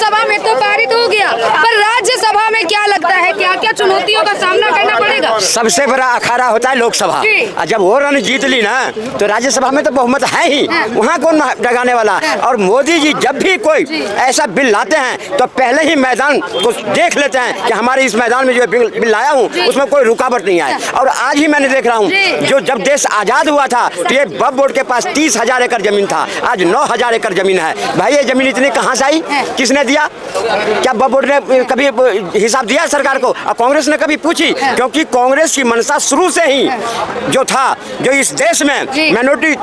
लोकसभा में तो पारित हो गया, पर राज्यसभा में क्या लगता है, क्या क्या चुनौतियों का सामना करना पड़ेगा? सबसे बड़ा अखाड़ा होता है लोकसभा, और जब वो रन जीत ली ना तो राज्यसभा में तो बहुमत है ही, वहाँ कौन डगाने वाला। और मोदी जी जब भी कोई ऐसा बिल लाते हैं तो पहले ही मैदान को देख लेते हैं कि हमारे इस मैदान में जो बिल लाया हूँ उसमें कोई रुकावट नहीं आए। और आज ही मैंने देख रहा हूँ, जो जब देश आजाद हुआ था तो ये वक्फ बोर्ड के पास 30,000 एकड़ जमीन था, आज 9,000 एकड़ जमीन है। भाई ये जमीन इतनी कहाँ से आई, किसने दिया? क्या वक्फ बोर्ड ने कभी हिसाब दिया सरकार को? और कांग्रेस ने कभी पूछी? क्योंकि कांग्रेस की मंशा शुरू से ही जो था, जो इस देश में माइनॉरिटी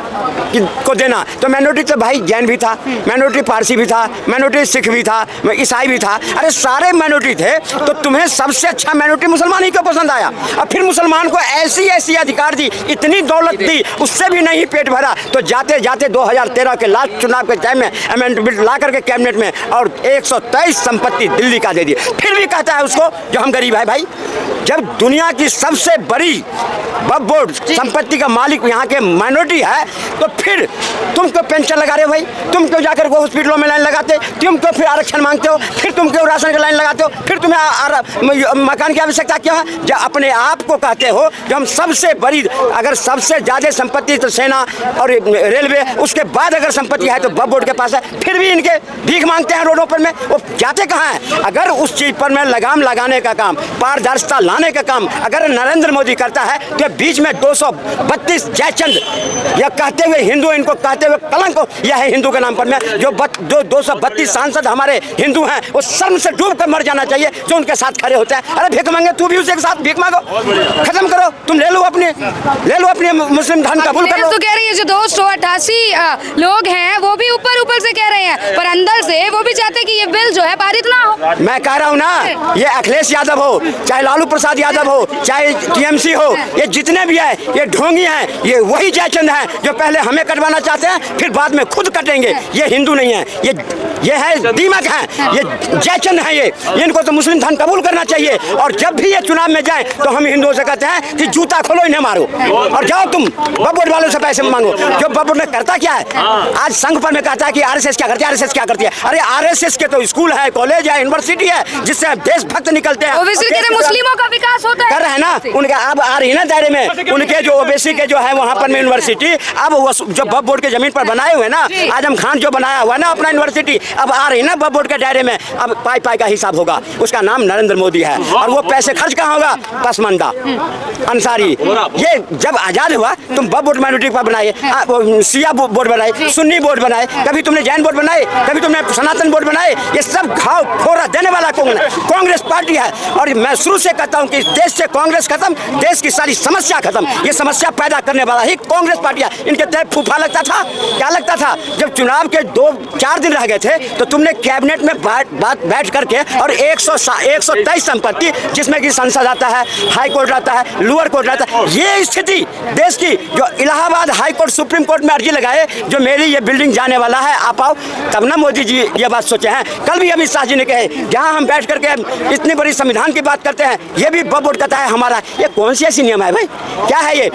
को देना, तो माइनॉरिटी तो भाई जैन भी था, माइनॉरिटी पारसी भी था, माइनॉरिटी सिख भी था, ईसाई भी था, अरे सारे माइनॉरिटी थे। तो तुम्हें सबसे अच्छा माइनॉरिटी मुसलमान ही क्यों पसंद आया? और फिर मुसलमान को ऐसी अधिकार दी, इतनी दौलत दी, उससे भी नहीं पेट भरा। तो जाते जाते 2013 के लास्ट चुनाव के टाइम में अमेंडमेंट बिल ला करके कैबिनेट में और 123 संपत्ति दिल्ली का दे दी। फिर भी कहता है उसको जो हम गरीब है। भाई जब दुनिया की सबसे बड़ी वक्फ बोर्ड संपत्ति का मालिक यहाँ के माइनॉरिटी है, तो फिर तुम क्यों पेंशन लगा रहे हो? भाई तुम क्यों जाकर वो हॉस्पिटलों में लाइन लगाते, तुम क्यों फिर आरक्षण मांगते हो, फिर तुम क्यों राशन की लाइन लगाते हो, फिर तुम्हें मकान की आवश्यकता क्यों है? जब अपने आप को कहते हो जो हम सबसे बड़ी, अगर सबसे ज्यादा संपत्ति तो सेना और रेलवे, उसके बाद अगर संपत्ति है तो वक्फ बोर्ड के पास है, फिर भी इनके भीख मांगते हैं रोडों पर में, वो जाते कहाँ हैं? अगर उस चीज पर में लगाम लगाने का काम, पारदर्शिता लाने का काम अगर नरेंद्र मोदी करता है, तो बीच में 232 जयचंद या कहते हुए हिंदू, इनको कहते हुए कलंक यह है हिंदू के नाम पर में, जो 232 सांसद हमारे हिंदू हैं, वो शर्म से डूब कर मर जाना चाहिए जो उनके साथ खड़े होते हैं। अरे भीख मांगे, तू भी उसके साथ भीख मांगो, खत्म करो, तुम ले लो अपने मुस्लिम धर्म कबूल कर लो। तो कह रही है जो 288 लोग हैं वो भी ऊपर से कह रहे हैं, पर अंदर से वो भी चाहते हैं कि ये बिल जो है पारित ना हो। मैं कह रहा हूँ ना, ये अखिलेश यादव हो, चाहे लालू प्रसाद यादव हो, चाहे टीएमसी हो, ये जितने भी है ये ढोंगी हैं, ये वही जयचंद हैं जो पहले हमें कटवाना चाहते हैं फिर बाद में खुद कटेंगे। ये हिंदू नहीं है, ये है दीमक है, ये जयचंद है, ये इनको तो मुस्लिम धर्म कबूल करना चाहिए। और जब भी ये चुनाव में जाए तो हम हिंदुओं से कहते हैं कि जूता खोलो, इन्हें मारो और जाओ तुम वक्फ बोर्ड वालों से पैसे मांगो। जो वक्फ बोर्ड ने करता क्या है, आज संघ पर में कहता है कि आरएसएस क्या करती है, आरएसएस क्या करती है। अरे आरएसएस के तो स्कूल है, कॉलेज है, यूनिवर्सिटी है, जिससे देशभक्त निकलते हैं। मुस्लिमों का विकास होता है, कर रहे हैं ना, उनके अब आ रही है ना दायरे में, उनके जो ओबीसी के जो है वहाँ पर में यूनिवर्सिटी, अब वो जो वक्फ बोर्ड के जमीन पर बनाए हुए ना, आजम खान जो बनाया हुआ ना अपना यूनिवर्सिटी, अब आ रही ना वक्फ बोर्ड के दायरे में। अब पाई का हिसाब होगा, उसका नाम नरेंद्र मोदी है, और वो पैसे खर्च कहाँ होगा? पसमंदा, अंसारी। ये जब आजाद हुआ तुम वक्फ बोर्ड माइनॉरिटी पर बनाए, शिया बोर्ड बनाए, सुन्नी बोर्ड बनाए, कभी तुमने जैन बोर्ड बनाए, कभी तुमने सनातन बोर्ड बनाए। ये सब घाव फोड़ा देने वाला कौन है? कांग्रेस पार्टी है। और मैं शुरू से कहता हूँ कि देश से कांग्रेस खत्म, देश की सारी समस्या खत्म। ये समस्या पैदा करने वाला ही कांग्रेस पार्टी है। इनके तहत फूफा लगता था, क्या लगता था? जब चुनाव के 2-4 दिन रह गए थे तो तुमने कैबिनेट में बैठ करके और 123 संपत्ति, जिसमें कि संसद आता है, हाई कोर्ट आता है, लोअर कोर्ट आता है, ये स्थिति देश की, जो Allahabad high court supreme court में अर्जी लगाए जो मेरी ये बिल्डिंग जाने वाला है, आप आओ, तब ना मोदी जी ये बात सोचे हैं। कल भी अमित शाह जी ने कहे, जहाँ हम बैठ करके इतनी बड़ी संविधान की बात करते हैं, ये भी वक्फ बोर्ड कहता है हमारा। ये कौन सी ऐसी नियम है भाई? क्या है ये?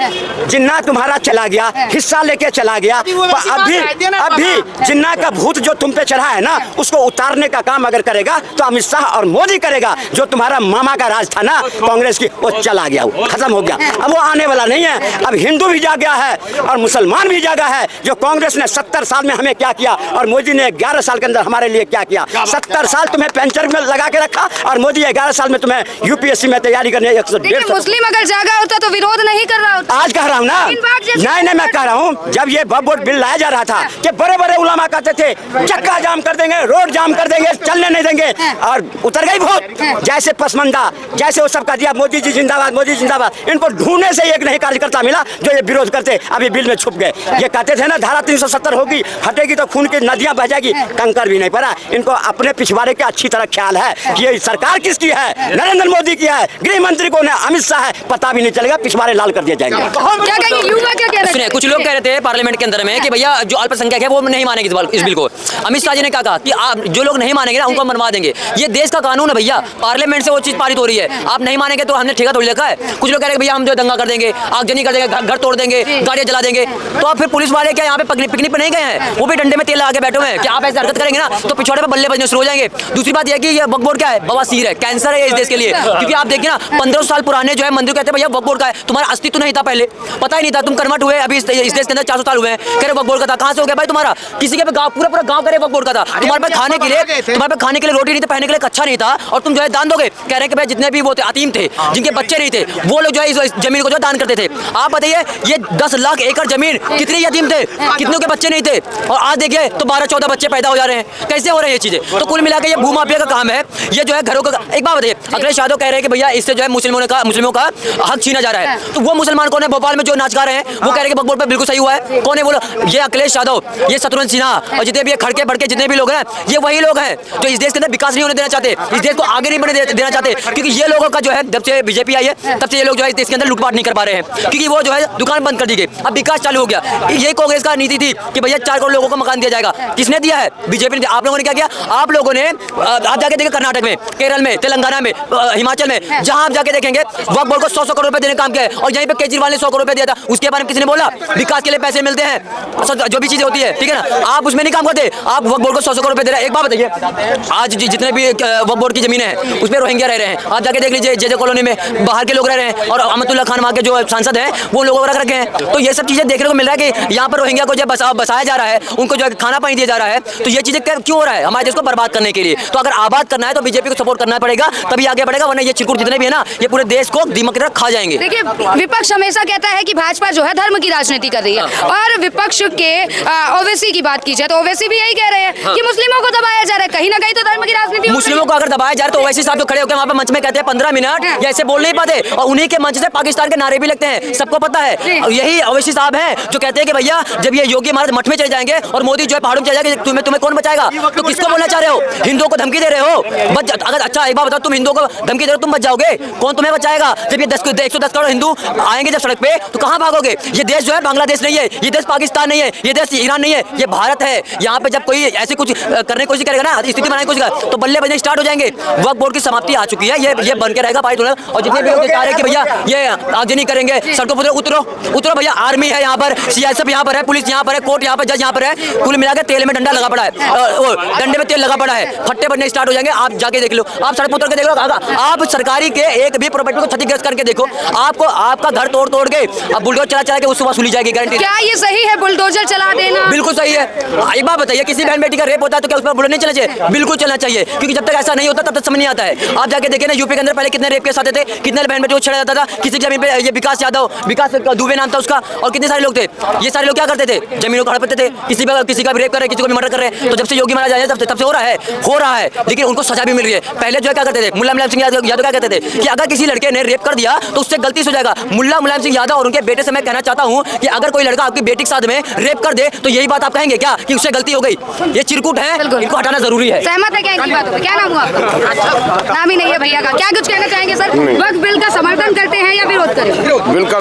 जिन्ना तुम्हारा चला गया, हिस्सा लेके चला गया, अभी जिन्ना का भूत जो तुम पे चढ़ा है ना, उसको उतारने का काम अगर करेगा तो अमित शाह और मोदी करेगा। जो तुम्हारा मामा का राज था ना कांग्रेस की, वो चला गया, वो खत्म हो गया, अब वो आने वाला नहीं है। अब हिंदू भी जाग गया है और मुसलमान भी जागा है। जो कांग्रेस ने 70 साल में हमें क्या किया और मोदी ने 11 साल के अंदर हमारे लिए क्या किया। 70 साल तुम्हें पेंशन में लगा के रखा और मोदी 11 साल में तुम्हें यूपीएससी में तैयारी करने 150। मुस्लिम अगर जागा होता तो विरोध नहीं कर रहा होता। आज कह रहा हूँ ना, नहीं मैं कह रहा हूँ, जब ये वक्फ बोर्ड बिल लाया जा रहा था कि बड़े बड़े उलमा कहते थे चक्का जाम कर देंगे, रोड जाम कर देंगे, चलने नहीं देंगे, और उतर गई वोट। जैसे पसमंदा, जैसे वो सब कह दिया मोदी जी जिंदाबाद, मोदी जिंदाबाद। इनको ढूंढने से एक नहीं कार्यकर्ता मिला जो ये विरोध करते, अभी बिल में छुप गए। ये कहते थे ना धारा 370 होगी, हटेगी तो खून की नदियां बह जाएगी, कंकर भी नहीं पड़ा। इनको अपने पिछवाड़े का अच्छी तरह ख्याल है कि ये सरकार किसकी है, नरेंद्र मोदी की है, गृह मंत्री कौन है, अमित शाह है, पता भी नहीं चलेगा, पिछवाड़े लाल कर दिए जाएंगे। क्या कहेंगे युवा, क्या कह रहे हैं? कुछ लोग कह रहे थे पार्लियामेंट के अंदर में कि भैया जो अल्पसंख्यक है वो नहीं मानेंगे इस बिल को। अमित शाह जी ने क्या कहा कि आप जो लोग नहीं मानेंगे ना उनको मनवा देंगे। ये देश का कानून है भैया, पार्लियामेंट से वो चीज पारित हो रही है। आप नहीं मानेंगे तो हमने ठेका तोड़ रखा है। कुछ लोग कह रहे हैं भैया हम जो दंगा कर देंगे, आगजनी कर देंगे, घर तोड़ देंगे, गाड़ियां जला देंगे। तो आप फिर पुलिस वाले क्या यहाँ पे पिकनिक पे नहीं गए हैं? वो भी डंडे में तेल लगा के बैठे हुए हैं कि आप ऐसे हरकत करेंगे ना तो पिछवाड़े पे बल्ले बजने शुरू हो जाएंगे। दूसरी बात यह कि ये वक्फ बोर्ड क्या है, बवासीर है, कैंसर है इस देश के लिए। क्योंकि आप देखिए ना 1500 साल पुराने जो है मंदिर कहते हैं भैया वक्फ बोर्ड का है, तुम्हारा अस्तित्व नहीं था पहले, पता ही नहीं था, तुम कन्वर्ट हुए अभी इस देश के अंदर 400 साल हुए हैं, कह रहे वक्फ बोर्ड का था। कहाँ से हो गया भाई तुम्हारा? किसी के गाँव पूरा गाँव करे वक्फ बोर्ड का था, तुम्हारे पे खाने के लिए रोटी नहीं थी, पहनने के लिए कच्छा नहीं था, और तुम जो है दान दोगे। कह रहे हैं कि भाई जितने भी वो थे अतीम थे, जिनके बच्चे नहीं थे, वो लोग जो है इस जमीन को जो दान करते थे। आप बताइए ये 10 लाख एकड़ जमीन, कितने यतीम थे, कितनों के बच्चे नहीं थे, और आज देखिए तो 12-14 बच्चे पैदा हो जा रहे हैं। कैसे हो रहे हैं ये चीजें? तो कुल मिलाकर ये भूमाफिया का काम है, ये जो है घरों का। एक बात बताइए, अखिलेश यादव कह रहे हैं कि भैया इससे जो है मुस्लिमों का हक छीना जा रहा है, तो वो मुसलमान कौन है? भोपाल में जो नाच गा रहे हैं वो कह रहे हैं कि वक्फ बोर्ड पे बिल्कुल सही हुआ है। कौन है बोलो? ये अखिलेश यादव, ये शत्रुघ्न सिन्हा और जितने भी खड़के बढ़के जितने भी लोग हैं, ये वही लोग हैं जो इस देश के अंदर विकास नहीं होने देना चाहते, इस देश को आगे नहीं बढ़ने देना चाहते। क्योंकि ये लोगों का जो है जब से बीजेपी आई है तब से ये लोग जो है इस देश के अंदर लूटपाट नहीं कर पा रहे हैं, क्योंकि वो जो है दुकान बंद कर दी गई, अब विकास चालू हो गया। ये कांग्रेस का नीति थी कि भैया 4 करोड़ लोगों को मकान दिया जाएगा। किसने दिया है? बीजेपी ने। आप लोगों ने क्या किया? आप लोगों ने आप जाके देखिए कर्नाटक में, केरल में, तेलंगाना में, हिमाचल में, जहां आप जाके देखेंगे वक्फ बोर्ड को 100 करोड़ रुपए देने का काम किया है, और यहीं पे केजरीवाल ने 100 करोड़ रुपए दिया था। उसके बारे में किसी ने बोला? विकास के लिए पैसे मिलते हैं, जो भी चीजें होती है, ठीक है ना, आप उसमें नहीं काम करते, आप वक्फ बोर्ड को 100 करोड़ रुपए दे रहे हैं। एक बात बताइए, आज जितने भी वक्फ बोर्ड की जमीन है उसमें रोहिंग्या रह रहे हैं, आप जाके देख लीजिए जे कॉलोनी में बाहर के लोग रह रहे हैं, और अहमदुल्ला खान वहाँ के जो सांसद हैं वो लोगों को रख रखे हैं। तो ये सब चीजें देखने को मिल रहा है कि यहाँ पर रोहिंग्या को जब बसाया जा रहा है, उनको जो खाना पानी दिया जा रहा है, तो ये चीजें क्यों हो रहा है? हमारे देश को बर्बाद करने के लिए। तो अगर आबाद करना है तो बीजेपी को सपोर्ट करना पड़ेगा, तभी आगे बढ़ेगा, वरना ये चिरकुट जितने भी है ना, ये पूरे देश को दीमक की तरह खा जाएंगे। देखिए विपक्ष हमेशा कहता है कि भाजपा जो है धर्म की राजनीति कर रही है, और विपक्ष के ओवैसी की बात की जाए तो ओवैसी भी यही कह रहे हैं कि मुस्लिमों को दबाया जा रहा है, कहीं ना कहीं तो धर्म की राजनीति। मुस्लिमों को अगर दबाया जा रहा है तो ओवैसी साहब तो खड़े होकर वहाँ पे मंच में कहते हैं 15 मिनट, या ऐसे बोल नहीं पाते, और उन्हीं के मंच से पाकिस्तान के नारे भी लगते हैं, सबको पता है। और यही ओवैसी साहब हैं जो कहते हैं कि भैया जब ये योगी महाराज मठ में चले जाएंगे और मोदी जो है पहाड़ों में चले जाएंगे, तुम्हें कौन बचाएगा? तो किसको बोलना चाह रहे हो? हिंदुओं को धमकी दे रहे हो? अगर अच्छा एक बात बताओ, तुम हिंदुओं को धमकी दे रहे हो, तुम बच जाओगे? कौन तुम्हें बचाएगा? जब ये 110 करोड़ हिंदू आएंगे जब सड़क पे, तो कहाँ भागोगे? ये देश जो है बांग्लादेश नहीं है, ये देश पाकिस्तान नहीं है, ये देश ईरान नहीं है, ये भारत है। यहाँ पे जब कोई ऐसे कुछ करने की कोशिश करेगा ना, स्थिति बनाने की कोशिश करेगा, तो बल्ले बजने स्टार्ट हो जाएंगे। वक्फ बोर्ड की समाप्ति आ चुकी है, ये बन के रहेगा पारित होना। और जितने भी लोग चाह रहे हैं कि भैया ये आगजनी करेंगे, सड़कों पर उतरो भैया, आर्मी है यहाँ पर, सीआईएसएफ यहाँ पर है, पुलिस यहाँ पर है, कोर्ट यहाँ पर, जज यहाँ पर है, कुल मिलाकर तेल में डंडा लगा पड़ा है, डंडे में तेल लगा पड़ा है, फट्टे बनने स्टार्ट हो जाएंगे। आप जाके देख लो, आप सड़क उतर के देख लो, आप सरकारी के एक भी प्रॉपर्टी को क्षतिग्रस्त करके देखो, आपको आपका घर तोड़ के अब बुलडोजर चला के उससे वसूली जाएगी, गारंटी। क्या ये सही है बुलडोजर चला देना? बिल्कुल सही है। एक बात बताइए, किसी बहन बेटी का रेप होता है तो क्या उस पर बुलडोजर नहीं चलना चाहिए? बिल्कुल चलना चाहिए, क्योंकि जब तक ऐसा नहीं होता तब तक समझ नहीं आता है। आप जाके देखिए ना, यूपी के अंदर पहले कितने रेप केस आते थे, कितने बहन बेटी को छेड़ा जाता था, किसी जमीन पे ये विकास यादव, विकास दुबे नाम था उसका, और कितने सारे लोग थे। ये सारे लोग क्या करते थे? जमीनों को हड़पते थे, किसी का भी रेप कर रहे, किसी को भी मर्डर कर रहे हैं। तो जब से योगी महाराज आए तब से हो रहा है, लेकिन उनको सजा भी मिल रही है। पहले जो है क्या करते थे, मुल्ला मुलायम सिंह यादव क्या कहते थे कि अगर किसी लड़के ने रेप कर दिया तो उससे गलती से हो जाएगा। मुल्ला मुलायम सिंह यादव और उनके बेटे से मैं कहना चाहता हूं कि अगर कोई लड़का आपकी बेटी के साथ में रेप कर दे तो यही बात आप कहेंगे क्या कि उससे गलती हो गई? ये चिरकुट है, इनको हटाना जरूरी है। सहमत है क्या इनकी बातों पे? क्या नाम हुआ आपका? नाम ही नहीं है भैया का। क्या कुछ कहना चाहेंगे सर? वक्फ बिल का समर्थन करते हैं या विरोध करें? बिल का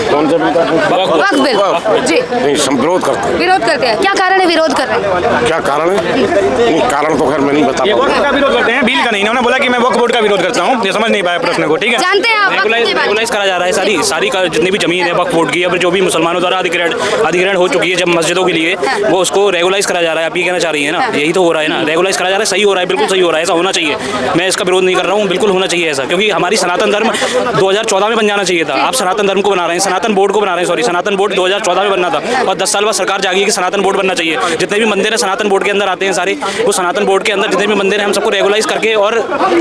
कौन सा बिल का? वक्फ बिल जी नहीं, विरोध करते हैं। विरोध करते हैं, क्या कारण है विरोध कर रहे हैं? क्या कारण है? नहीं, कारण तो खैर मैं नहीं बता ये वक्फ का विरोध करते हैं, बिल का नहीं। उन्होंने बोला कि मैं वक्फ बोर्ड का विरोध करता हूँ, ये समझ नहीं पाया प्रश्न को, ठीक है? जानते हैं आप वक्फ के बारे में? रेगुलाइज करा जा रहा है सारी का जितनी भी जमीन है वक्फ बोर्ड की, अब जो भी मुसलमानों द्वारा अधिग्रहण हो चुकी है जब मस्जिदों के लिए, वो उसको रेगुलाइज करा जा रहा है। आप ये कहना चाह रही है ना, यही तो हो रहा है ना, रेगुलाइज करा जा रहा है, सही हो रहा है, बिल्कुल सही हो रहा है, ऐसा होना चाहिए। मैं इसका विरोध नहीं कर रहा हूँ, बिल्कुल होना चाहिए ऐसा, क्योंकि हमारी सनातन धर्म 2014 में बन जाना चाहिए था। आप सनातन धर्म को बना रहे हैं, सनातन बोर्ड को बना रहे हैं, सॉरी सनातन बोर्ड 2014 में बनना था, और 10 साल बाद सरकार जागी कि सनातन बोर्ड बनना चाहिए। जितने भी मंदिर है सनातन बोर्ड के अंदर आते हैं सारे, वो सनातन बोर्ड के अंदर जितने भी मंदिर हैं हम सबको रेगुलाइज करके, और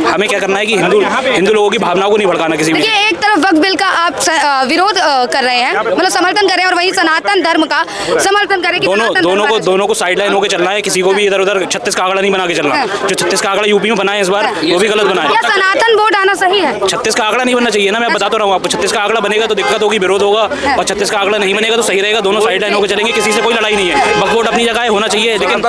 हमें क्या करना है कि हिंदू लोगों की भावनाओं को नहीं भड़काना किसी भी। देखिए एक तरफ वक्फ बिल का आप विरोध कर रहे हैं, मतलब समर्थन कर रहे हैं, और वहीं सनातन धर्म का समर्थन करें कि दोनों को साइड लाइन होकर चलना है, किसी को भी इधर उधर 36 का आंकड़ा नहीं बना के चलना। जो 36 का आंकड़ा यूपी में बना है इस बार, वो भी गलत बना है। क्या सनातन बोर्ड आना सही है? 36 का आंकड़ा नहीं बनना चाहिए ना, मैं बताता रहा हूँ आपको। 36 का आंकड़ा बनेगा तो दिक्कत होगी, विरोध होगा, और 36 का आंकड़ा नहीं बनेगा तो सही रहेगा। दोनों साइड लाइन होकर चलेंगे, किसी से कोई लड़ाई नहीं है। वक्फ बोर्ड अपनी जगह है, होना चाहिए, लेकिन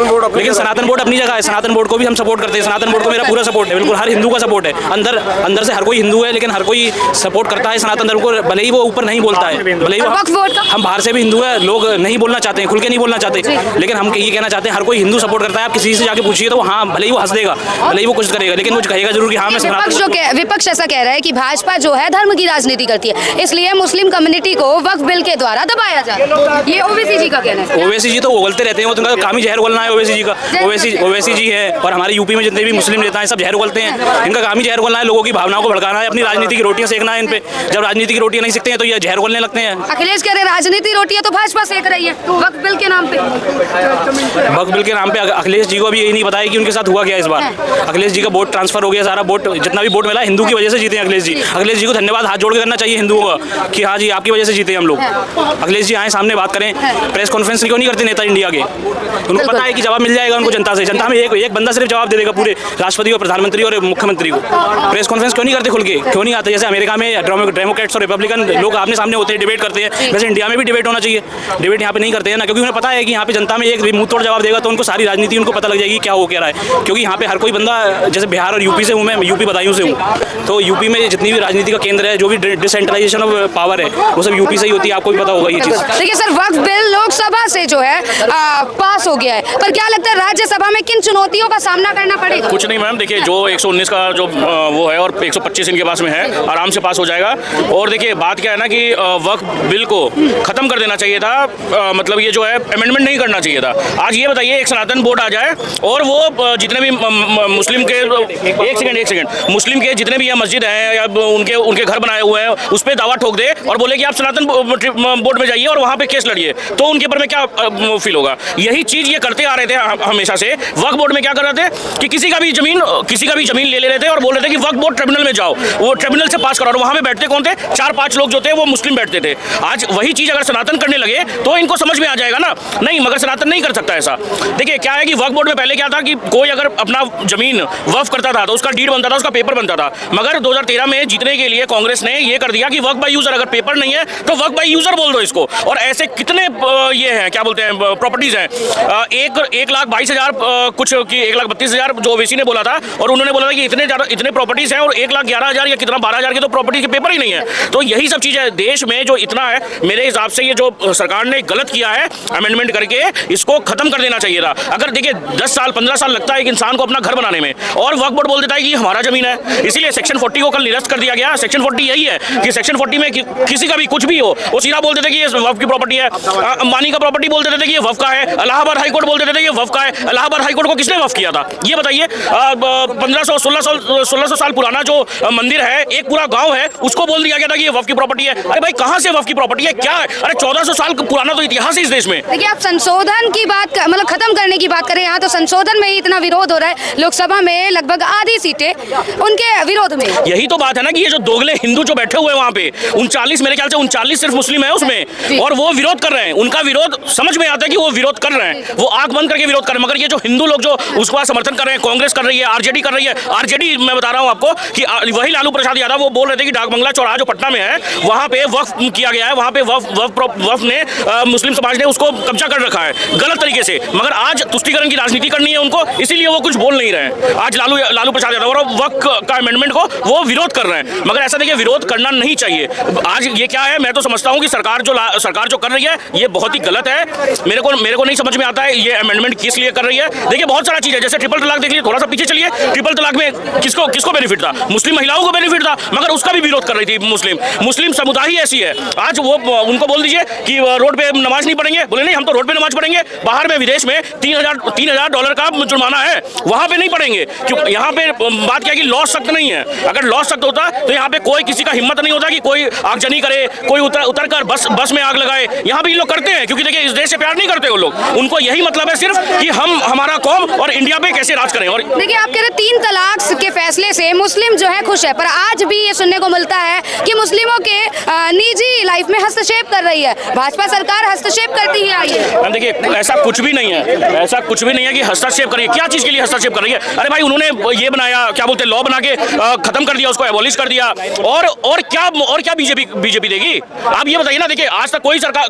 सनातन बोर्ड अपनी जगह है। सनातन बोर्ड को भी हम सपोर्ट करते हैं, सनातन बोर्ड को मेरा पूरा सपोर्ट है, बिल्कुल हर हिंदू का सपोर्ट है। अंदर से हर कोई हिंदू है, लेकिन हर कोई सपोर्ट करता है सनातन धर्म को, भले ही वो ऊपर नहीं बोलता है, भले ही हम बाहर से भी हिंदू है, लोग नहीं बोलना चाहते हैं, खुल के नहीं बोलना चाहते, लेकिन हम ये कहना चाहते हैं हर कोई हिंदू सपोर्ट करता है। आप किसी से जाके पूछिए तो हाँ, भले ही वो हंस देगा, भले ही वो कोशिश करेगा, लेकिन वो कहेगा जरूर कि हाँ मैं विपक्ष ऐसा कह रहा है कि भाजपा जो है धर्म की राजनीति करती है, इसलिए मुस्लिम कम्युनिटी को वक्फ बिल के द्वारा दबाया जा रहा है। ये ओवैसी जी का कहना है। ओवैसी जी तो उगलते रहते हैं, वो तो काम ही जहर उगलना है ओवैसी जी का। ओवैसी जी है और हमारे यूपी में जितने भी मुस्लिम नेता हैं सब जहर उगलते हैं। इनका काम ही जहर उगलना है, लोगों की भावनाओं को भड़काना है, अपनी राजनीति की रोटियां सेकना है इन पे। जब राजनीति की रोटियां नहीं सेकते हैं तो ये जहर उगलने लगते हैं। अखिलेश कह रहे राजनीति रोटियां तो भाजपा सेक रही है वक्फ बिल के नाम पे। वक्फ बिल के नाम पे अखिलेश जी को भी यही नहीं बताया कि उनके साथ हुआ क्या इस बार। अखिलेश जी का वोट ट्रांसफर हो गया, सारा वोट जितना भी वोट मिला हिंदू की वजह से जीते अखिलेश जी। अखिलेश जी को धन्यवाद हाथ जोड़ के करना चाहिए हिंदुओं का कि हाँ जी आपकी वजह से जीते हम लोग। अखिलेश जी आए सामने बात करें, प्रेस कॉन्फ्रेंस क्यों नहीं करते नेता इंडिया के? उनको पता है कि जवाब मिल जाएगा उनको जनता से। जनता में एक बंदा सिर्फ जवाब दे देगा पूरे राष्ट्रपति और प्रधानमंत्री और मुख्यमंत्री को। प्रेस कॉन्फ्रेंस क्यों नहीं करते खुल के? क्यों नहीं आते? जैसे अमेरिका में डेमोक्रेट्स और रिपब्लिकन लोग आमने सामने होते हैं, डिबेट करते हैं, वैसे इंडिया में भी डिबेट होना चाहिए। डिबेट यहाँ पे नहीं करते हैं ना, क्योंकि उन्हें पता है कि यहाँ पे जनता में एक मुंह तोड़ जवाब देगा तो उनको सारी राजनीति उनको पता लग जाएगी क्या हो क्या रहा है। क्योंकि यहाँ पे हर कोई बंदा, जैसे बिहार और यूपी से हूँ मैं, यूपी बदायूं से हूँ, तो यूपी में जितनी भी राजनीति का केंद्र है, जो भी डिसेंट्रलाइजेशन ऑफ पावर है, वो सब यूपी से ही होती है। आपको भी पता होगा ये चीज़। देखिए सर, वक्फ बिल लोकसभा से जो है पास हो गया है, पर क्या लगता है राज्यसभा में किन चुनौतियों का सामना करना पड़ेगा? कुछ नहीं मैम, देखिए जो 119 का जो वो है और 125 इनके पास में है, आराम से पास हो जाएगा। और देखिए बात क्या है ना कि वक्फ बिल को खत्म कर देना चाहिए था, मतलब ये जो है अमेंडमेंट नहीं करना चाहिए था। आज ये बताइए एक सनातन बोर्ड आ जाए और वो जितने भी मुस्लिम के एक सेकंड मुस्लिम के जितने भी यहाँ मस्जिद हैं या उनके घर बनाए हुए हैं उस पर दावा ठोक दे और बोले कि आप सनातन बोर्ड में जाइए और वहाँ पे केस लड़िए, तो उनके ऊपर में क्या फील होगा? यही चीज़ ये करते आ रहे थे हमेशा से। वक्फ बोर्ड में क्या कर रहे थे कि किसी का भी जमीन ले रहे थे और बोल रहे थे कि वक्फ बोर्ड ट्रिब्यूनल में जाओ, वो ट्रिब्यूनल से पास करो। और वहाँ पे बैठते कौन थे? 4-5 लोग जो थे वो मुस्लिम बैठते थे। आज वही चीज़ अगर सनातन करने लगे तो इनको समझ में आ जाएगा ना। नहीं, मगर सनातन नहीं कर सकता ऐसा। देखिए क्या है कि वक्फ बोर्ड में पहले क्या था कि कोई अगर अपना जमीन वक्फ करता था तो उसका डीड बनता था, उसका पेपर बनता था। मगर 2013 में जीतने के लिए कांग्रेस ने ये कर दिया कि वक्फ बाय यूजर, अगर पेपर नहीं है तो वक्फ बाय यूजर बोल दो इसको। और ऐसे कितने ये हैं क्या बोलते हैं प्रॉपर्टीज हैं, 1,22,000 कुछ की 1,32,000 जो ओवैसी ने बोला था, और उन्होंने बोला था कि इतने प्रॉपर्टीज हैं और 1,11,000 या कितना 12,000 के तो प्रॉपर्टी के पेपर ही नहीं है। तो यही सब चीज़ है देश में जो इतना है। मेरे हिसाब से ये जो सरकार ने गलत किया है अमेंडमेंट करके, इसको खत्म कर देना चाहिए था। अगर देखिए 10 साल 15 साल लगता है एक इंसान को अपना घर बनाने में, और वक्फ बोर्ड बोल देता है कि हमारा जमीन है, इसीलिए सेक्शन 40 को कल निरस्त कर दिया गया। सेक्शन 40 यही है कि सेक्शन 40 में किसी का भी कुछ भी हो, वो सीधा बोल देते कि ये वक्फ की प्रॉपर्टी है। अंबानी का प्रॉपर्टी बोल देते थे कि ये वक्फ का है। इलाहाबाद हाईकोर्ट बोल देते थे ये वक्फ का है। इलाहाबाद हाईकोर्ट को किसने वक्फ किया था ये बताइए? 1500-1600 साल पुराना जो मंदिर है, एक पूरा गांव है, उसको बोल दिया गया था कि ये वक्फ की प्रॉपर्टी है। अरे भाई कहां से वक्फ की प्रॉपर्टी है? क्या है? अरे 1400 साल पुराना तो इतिहास है इस देश में। देखिए आप संशोधन की बात मतलब खत्म करने की बात करें, यहाँ तो संशोधन में ही इतना विरोध हो रहा है। लोकसभा में लगभग आधी सीटें उनके विरोध में। यही तो बात है ना कि ये जो दोगले हिंदू जो बैठे हुए हैं वहाँ पे 39, मेरे ख्याल से 39 सिर्फ मुस्लिम है उसमें, और वो विरोध कर रहे हैं। उनका विरोध समझ में आता है कि वो विरोध कर रहे हैं, वो आंख बंद करके विरोध कर रहे हैं। मगर ये जो हिंदू लोग जो उसका समर्थन कर रहे हैं, कांग्रेस कर रही है, आरजेडी कर रही है। आरजेडी मैं बता रहा हूँ आपको कि वही लालू प्रसाद यादव वो बोल रहे थे कि डाक बंगला चौराहा जो पटना में है वहाँ पे वक्फ किया गया है, वहाँ पे वक्फ ने मुस्लिम समाज ने उसको कब्जा कर रखा है गलत तरीके से। मगर आज तुष्टीकरण की राजनीति करनी है उनको, इसीलिए वो कुछ बोल नहीं रहे हैं। आज लालू प्रसाद यादव और वक्फ का अमेंडमेंट को वो विरोध कर रहे हैं। मगर ऐसा देखिए विरोध करना नहीं चाहिए। आज ये क्या है, मैं तो समझता हूँ कि सरकार जो कर रही है ये बहुत ही गलत है। मेरे को नहीं समझ में आता है ये अमेंडमेंट किस लिए कर रही है। देखिए बहुत सारा चीज है, जैसे ट्रिपल तलाक देख लीजिए, थोड़ा सा पीछे चलिए। ट्रिपल तलाक में किसको बेनिफिट था? मुस्लिम महिलाओं को बेनिफिट था, मगर उसका भी विरोध कर रही थी मुस्लिम समुदाय ही ऐसी है। आज वो उनको बोल दीजिए कि रोड पे नमाज नहीं पढ़ेंगे, बोले नहीं हम तो रोड पे नमाज पढ़ेंगे। बाहर में विदेश में $3,000 का जुर्माना है, वहां पे नहीं पढ़ेंगे। क्यों? यहाँ पे बात क्या है कि लॉ सख्त नहीं है। अगर लॉ सख्त होता तो यहाँ पे कोई किसी का हिम्मत नहीं होता कि कोई आगजनी करे, कोई उतर कर बस में आग लगाए। यहाँ भी लोग करते हैं क्योंकि देखिए इस देश से प्यार नहीं करते वो लोग। उनको यही मतलब है सिर्फ कि हमारा कौम और इंडिया पे कैसे राज करें। और देखिए आप कह रहे 3 तलाक के फैसले से मुस्लिम जो है खुश है, पर आज भी ये सुनने को मिलता है कि मुस्लिमों के निजी लाइफ में हस्तक्षेप कर रही है भाजपा सरकार। हस्तक्षेप करती है आइए। देखिए ऐसा कुछ भी नहीं है, ऐसा कुछ भी नहीं है कि हस्तक्षेप करिए। क्या चीज के लिए हस्तक्षेप कर रही है? अरे भाई उन्होंने ये बनाया, क्या बोलते हैं, लॉ बना के खत्म कर दिया, उसको एबॉलिश कर दिया। और क्या बीजेपी देगी? आप ये बताइए ना। देखिए आज तक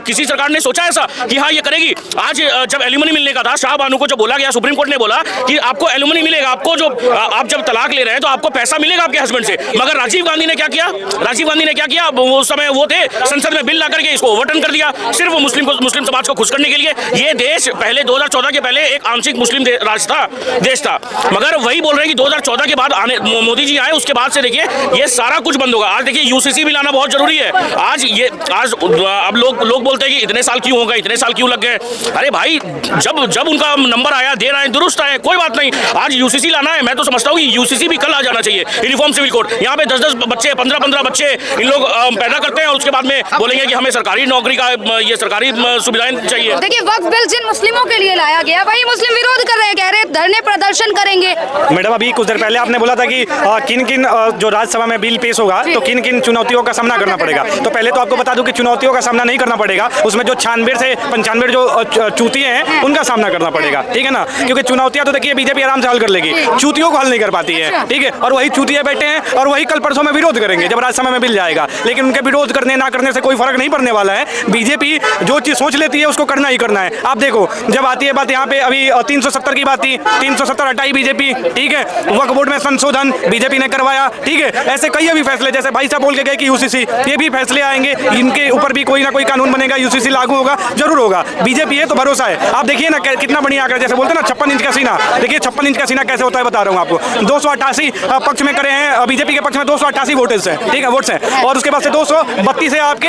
किसी सरकार ने सोचा ऐसा कि हाँ ये करेगी? आज जब एल्यूमनी मिलने का था, शाह बानू को जो बोला गया, सुप्रीम कोर्ट ने बोला कि आपको एल्यूमनी मिलेगा, आपको जो आप जब तलाक ले रहे हैं तो आपको पैसा मिलेगा आपके हस्बैंड से। मगर राजीव गांधी ने क्या किया? उस समय वो थे संसद में बिल ला करके इसको ओवरटर्न कर दिया, सिर्फ मुस्लिम समाज को खुश करने के लिए। ये देश पहले 2014 के पहले एक आंशिक मुस्लिम देश था। मगर वही बोल रहे हैं कि 2014 के बाद मोदी जी आए, उसके बाद से देखिए ये सारा कुछ बंद होगा। आज देखिए यूसीसी भी लाना बहुत जरूरी है। आज अब लोग बोलते हैं कि इतने साल क्यों हो गए, इतने साल क्यों लग गए। अरे भाई जब उनका नंबर नंबर आया, देर आए दुरुस्त आए, कोई बात नहीं। आज यूसीसी लाना है, मैं तो समझता हूँ कि यूसीसी भी कल आ जाना चाहिए, यूनिफॉर्म सिविल कोड। यहाँ पे 10-10 बच्चे, 15-15 बच्चे इन लोग पैदा करते हैं और उसके बाद में बोलेंगे कि हमें सरकारी नौकरी का ये सरकारी सुविधाएं चाहिए। देखिए वक्फ बिल जिन मुस्लिमों के लिए लाया गया वही मुस्लिम विरोध कर रहे हैं, कह रहे हैं धरने प्रदर्शन करेंगे। मैडम अभी कुछ देर पहले आपने बोला था कि किन किन जो राज्यसभा में बिल पेश होगा तो किन किन चुनौतियों का सामना करना पड़ेगा। तो पहले तो आपको बता दूं कि चुनौतियों का सामना नहीं करना पड़ेगा, उसमें जो 96 से 95 जो चूतिए हैं उनका सामना करना पड़ेगा, ठीक है ना। क्योंकि चुनौतियां तो देखिए बीजेपी आराम से हल कर लेगी, चूतियों को हल नहीं कर पाती है, ठीक है। और वही चूतिया बैठे हैं और वही कल परसों में विरोध करेंगे जब राज्यसभा में बिल जाएगा। लेकिन उनके विरोध करने ना करने से कोई फर्क नहीं पड़ने वाला है। बीजेपी जो चीज सोच लेती है उसको करना ही करना है। आप देखो जब आती है बात यहाँ पे अभी 370 की बात थी, 370 हटाई बीजेपी, ठीक है। वक्फ बोर्ड में संशोधन बीजेपी ने करवाया, ठीक है। ऐसे कई अभी फैसले, जैसे भाई साहब बोल के गए कि यूसीसी, ये भी फैसले आएंगे, इनके ऊपर भी कोई ना कोई कानून बनेगा, यूसीसी लागू होगा, जरूर होगा। बीजेपी है तो भरोसा है। आप देखिए ना कितना बढ़िया आंकड़ा, जैसे बोलते हैं ना 56 इंच का सीना, देखिए 56 इंच का सीना कैसे होता है बता रहा हूँ आपको। 288 पक्ष में करे हैं बीजेपी के पक्ष में, 288 वोटर्स हैं, ठीक है, वोट्स हैं। और उसके बाद से 232 है आपके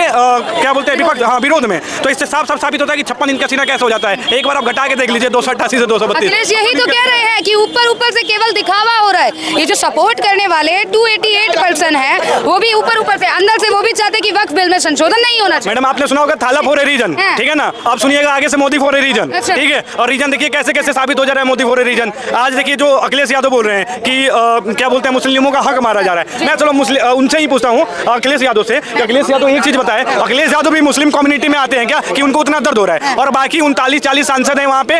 क्या बोलते हैं विपक्ष, हाँ, विरोध में। तो इससे साफ साफ साबित होता है कि 56 इंच का सीना कैसे हो जाता है। एक बार आप घटा के देख लीजिए 288 से 232। अखिलेश यही तो कह रहे हैं कि ऊपर ऊपर से केवल दिखावा हो रहा है। ये जो सपोर्ट करने वाले 288% है वो भी ऊपर ऊपर से, अंदर से वो भी चाहते कि वक्फ बिल में संशोधन नहीं होना चाहिए। मैडम आपने सुना होगा थाला फॉर ए रीजन, ठीक है ना। आप सुनिएगा आगे से मोदी फॉर ए रीजन, ठीक है। और रीजन देखिए कैसे कैसे साबित हो जा रहा है मोदी फॉर ए रीजन। आज देखिए जो अखिलेश यादव बोल रहे हैं कि क्या बोलते हैं मुस्लिमों का हक मारा जा रहा है। मैं चलो उनसे ही पूछता हूँ अखिलेश यादव से, अखिलेश यादव एक चीज बताए, अखिलेश यादव भी मुस्लिम कम्युनिटी में आते हैं क्या कि उनको उतना दर्द हो रहा है? और बाकी 39-40 सांसद हैं वहाँ पे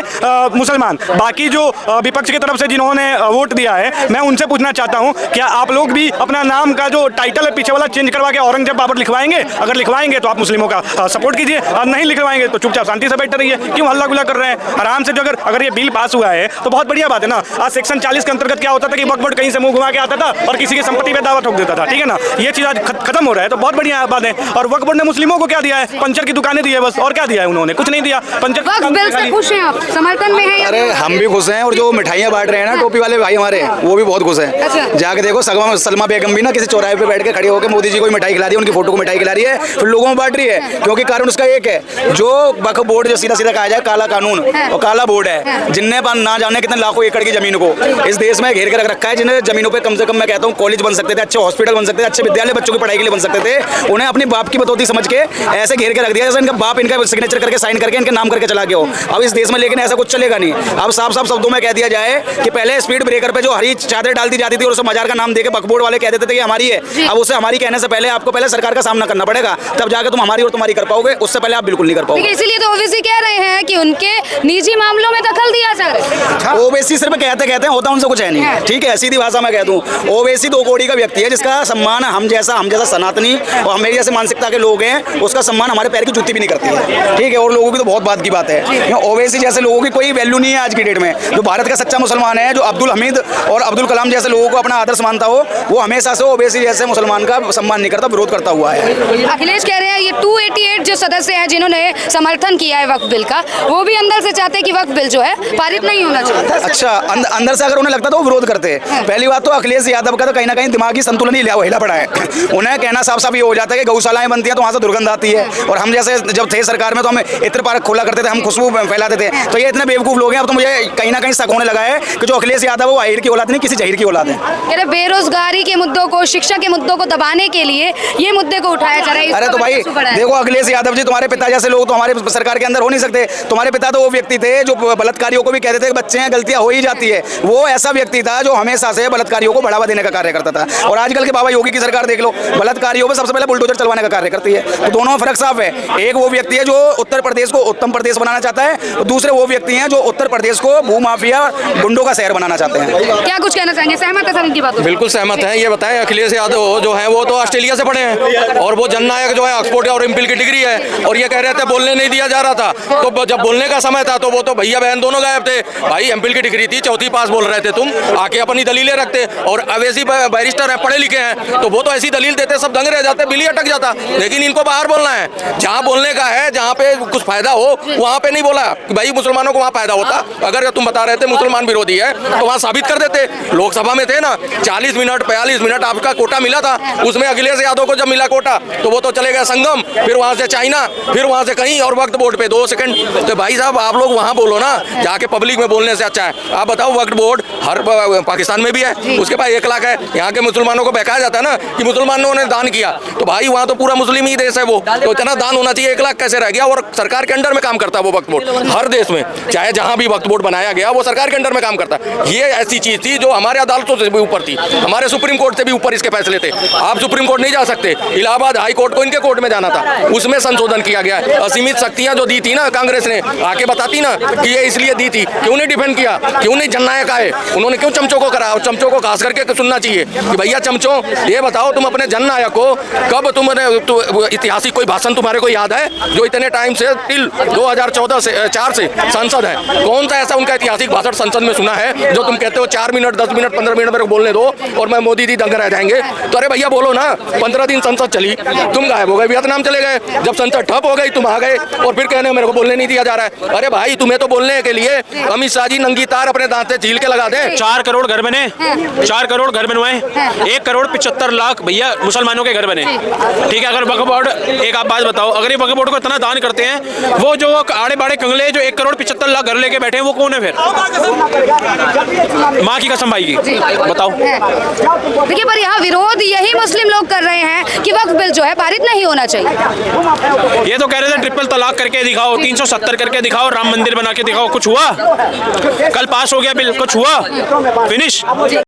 मुसलमान, बाकी जो विपक्ष की तरफ से जिन्होंने वोट दिया है, मैं उनसे पूछना चाहता हूँ क्या आप लोग भी अपना नाम का जो टाइटल है पीछे वाला चेंज करवा के औरंगजेब बाबर लिखवाएंगे? अगर लिखवाएंगे तो आप मुस्लिमों का सपोर्ट कीजिए, और नहीं लिखवाएंगे तो चुपचाप शांति से बैठे रहिए। क्यों हल्ला गुल्ला कर रहे हैं? आराम से जो अगर ये बिल पास हुआ है तो बहुत बढ़िया बात है ना। आज सेक्शन 40 के अंतर्गत क्या होता था कि वक्फ बोर्ड कहीं से मुंह घुमा के आता था और किसी की संपत्ति पे दावा ठोक देता था, ठीक है ना। ये चीज आज खत्म हो रहा है तो बहुत बढ़िया बात है। और वक्फ बोर्ड ने मुस्लिमों को क्या दिया है? पंचर की दुकानें दी है बस, और क्या दिया है उन्होंने? कुछ नहीं दिया। पंचर वक्फ बिल से खुश हैं आप? समर्थन में है? अरे हम भी खुश हैं, और जो मिठाइयाँ बांट रहे हैं ना टोपी वाले भाई हमारे, वो भी बहुत खुश हैं। जाके देखो सलमा बेगम भी ना किसी चौराहे पे बैठ के खड़ी होकर मोदी जी को मिठाई खिला रही है, उनकी फोटो को मिठाई खिला रही है, फिर लोगों में बांट रही है। क्योंकि कारण उसका एक है, जो वक्फ बोर्ड जो सीधा सीधा कहा जाए काला कानून और काला बोर्ड है, जिनने ना जाने कितने लाखों एकड़ की जमीन को इस देश में घेर के रख रखा है, जिन्हें जमीनों पे कम से कम मैं कहता हूँ कॉलेज बन सकते थे, अच्छे हॉस्पिटल बन सकते थे, अच्छे विद्यालय बच्चों की पढ़ाई के लिए बन सकते थे, उन्हें अपने बाप की बतौती समझ के ऐसे घेर के रख दिया जैसे इनका बाप इनका सिग्नेचर करके साइन करके इनके नाम करके चला गया हो। अब इस देश में लेकिन ऐसा कुछ चलेगा नहीं। अब साफ साफ शब्दों में कह दिया जाए कि पहले स्पीड ब्रेकर पे जो हरी चादर डाल दी जाती थी और उसे मजार का नाम देके वक्फ बोर्ड वाले कह देते थे कि हमारी है, अब उसे हमारी कहने से पहले आपको पहले सरकार का सामना करना पड़ेगा, तब जाकर तुम हमारी और तुम्हारी कर पाओगे, उससे पहले आप बिल्कुल नहीं कर पाओगे। इसीलिए तो ओवैसी कह रहे हैं कि उनके निजी मामलों में दखल दिया जा रहा है। ओवैसी सिर्फ कहते हैं होता उनसे कुछ है नहीं, ठीक है। सीधी भाषा में कह दूं, ओवैसी 2 कौड़ी का व्यक्ति है जिसका सम्मान हम जैसा सनातनी और हमारी जैसे मानसिकता के लोग हैं उसका सम्मान हमारे पैर की जूती भी नहीं करती है, ठीक है। और लोगों की तो बहुत बात की बात है, ओवैसी जैसे लोगों की कोई वैल्यू नहीं है आज की डेट में। जो भारत का सच्चा मुसलमान है, जो अब्दुल हमीद और अब्दुल कलाम जैसे लोगों को अपना आदर्श मानता हो, वो हमेशा से ओवैसी जैसे मुसलमान का सम्मान नहीं करता, विरोध करता हुआ है। अखिलेश कह रहे हैं ये 288 जो सदस्य हैं जिन्होंने समर्थन किया है वक्फ बिल का, वो भी अंदर से चाहते हैं कि वक्फ बिल जो है पारित नहीं होना चाहिए। अच्छा, अंदर से अगर उन्हें लगता तो वो विरोध करते हैं। पहली बात तो अखिलेश यादव का तो कहीं ना कहीं दिमागी संतुलन ही हिला पड़ा है। उन्हें कहना साफ साफ ये हो जाता है कि गौशालाएं बनती हैं तो वहाँ से दुर्गंध आती है, और हम जैसे जब थे सरकार में तो हम इत्र पार्क खोला करते थे, हम खुशबू फैलाते थे। तो ये इतने बेवकूफ लोग हैं, अब तो मुझे कहीं ना कहीं शक होने लगा है कि जो अखिलेश यादव वो अहीर की औलाद नहीं, किसी जहीर की औलाद है। बेरोजगारी के मुद्दों को, शिक्षा के मुद्दों को दबाने के लिए ये मुद्दे को उठाया जा रहा है। अरे तो भाई देखो अखिलेश यादव जी, तुम्हारे पिता जैसे लोग तो हमारे सरकार के अंदर हो नहीं सकते। तुम्हारे पिता तो वो व्यक्ति थे जो बलात्कारियों को भी कहते थे कि बच्चे हैं, गलतियां हो ही जाती है। वो ऐसा व्यक्ति था जो हमेशा से बलात्कारियों को बढ़ावा देने का कार्य करता था। और आजकल के बाबा योगी की सरकार देख लो, बलात्कारियों पर सबसे पहले बुलडोजर चलवाने का कार्य करती है। तो दोनों में फर्क साफ है। एक वो व्यक्ति है जो उत्तर प्रदेश को उत्तम प्रदेश बनाना चाहता है, और दूसरे वो व्यक्ति हैं जो उत्तर प्रदेश को भूमाफिया गुंडों का शहर बनाना चाहते हैं। क्या कुछ कहना चाहेंगे? सहमत है सर इनकी बातों से? बिल्कुल सहमत है। ये बताएं, अखिलेश यादव जो है वो तो ऑस्ट्रेलिया से पढ़े हैं, और वो जननायक जो है ऑक्सफोर्ड और एमफिल की डिग्री है, और ये कह रहे थे बोलने नहीं दिया जा रहा था। तो जब बोलने का समय था तो वो तो भैया बहन दोनों गायब थे। भाई एमफिल की डिग्री थी, 4वीं पास बोल रहे थे, तुम आके अपनी दलीलें रखते। और अवैसी बैरिस्टर है, पढ़े लिखे हैं, तो वो तो ऐसी दलील देते सब दंग रह जाते, बिल्ली अटक जाता। लेकिन इनको बाहर बोलना है, जहाँ बोलने का है, जहाँ पे कुछ फायदा हो वहाँ पे नहीं बोला कि भाई मुसलमानों को वहाँ फायदा होता। अगर तुम बता रहे थे मुसलमान विरोधी है तो वहाँ साबित कर देते लोकसभा में थे ना 40 मिनट 42 मिनट आपका कोटा मिला था, उसमें अखिलेश यादव को जब मिला कोटा तो वो तो चले गए संगम, फिर वहां से चाइना, फिर वहां से कहीं और वक्त बोर्ड पे 2 सेकंड। तो भाई साहब आप लोग वहां बोलो ना, जाके पब्लिक में बोलने से अच्छा है। आप बताओ वक्त बोर्ड हर पाकिस्तान में भी है, उसके पास 1 लाख है। यहाँ के मुसलमानों को बहकाया जाता है ना कि मुसलमानों ने दान किया, तो भाई वहाँ तो पूरा मुस्लिम ही देश है वो, तो इतना दान होना चाहिए। 1 लाख कैसे रह गया? और सरकार के अंडर में काम करता है वो वक्त बोर्ड, हर देश में चाहे जहाँ भी वक्त बोर्ड बनाया गया वो सरकार के अंडर में काम करता है। ये ऐसी चीज थी जो हमारे अदालतों से भी ऊपर थी, हमारे सुप्रीम कोर्ट से भी ऊपर इसके फैसले थे। आप सुप्रीम कोर्ट नहीं जा सकते, इलाहाबाद हाई कोर्ट को इनके कोर्ट में जाना था, उसमें संशोधन किया गया। असीमित शक्तियां जो दी थी ना कांग्रेस ने, आके बताती ना कि ये इसलिए दी थी, क्यों नहीं डिफेंड किया, क्यों नहीं जननायक आए, उन्होंने क्यों चमचों को करा? और चमचों को खास करके सुनना चाहिए कि भैया चमचों ये बताओ तुम अपने जननायक को कब तुमने ऐतिहासिक कोई भाषण तुम्हारे को याद है जो इतने टाइम से टिल 2014 से 4 से सांसद है, कौन सा ऐसा उनका ऐतिहासिक भाषण संसद में सुना है जो तुम कहते हो 4 मिनट 10 मिनट 15 मिनट मेरे को बोलने दो और मैं मोदी दी दंग रह जाएंगे? तो अरे भैया बोलो ना, 15 दिन संसद चली, तुम गायब हो गए, वियतनाम चले गए, जब संसद ठप हो गई तुम आ गए और फिर कहने मेरे को बोलने नहीं दिया जा रहा है। अरे भाई तुम्हें तो बोलने के लिए अमित शाह जी नंगी तार अपने दांत से झील के लगा दे। 4 करोड़ घर बने, 4 करोड़ घर बनवाए, 1 करोड़ 75 लाख भैया मुसलमानों के घर बने। ठीक है, अगर वक्फ बोर्ड, एक आप बात बताओ, अगर ये वक्फ बोर्ड को इतना दान करते हैं, वो जो आड़े बाड़े कंगले जो 1 करोड़ 75 लाख घर लेके बैठे हैं वो कौन है फिर? माँ की कसम भाई की बताओ। देखिए पर यहाँ विरोध यही मुस्लिम लोग कर रहे हैं कि वक्फ बिल जो है पारित नहीं होना चाहिए। ये तो कह रहे थे ट्रिपल तलाक करके दिखाओ, 370 करके दिखाओ, राम मंदिर बना के दिखाओ, कुछ हुआ? कल पास हो गया बिल, कुछ हुआ? फिनिश।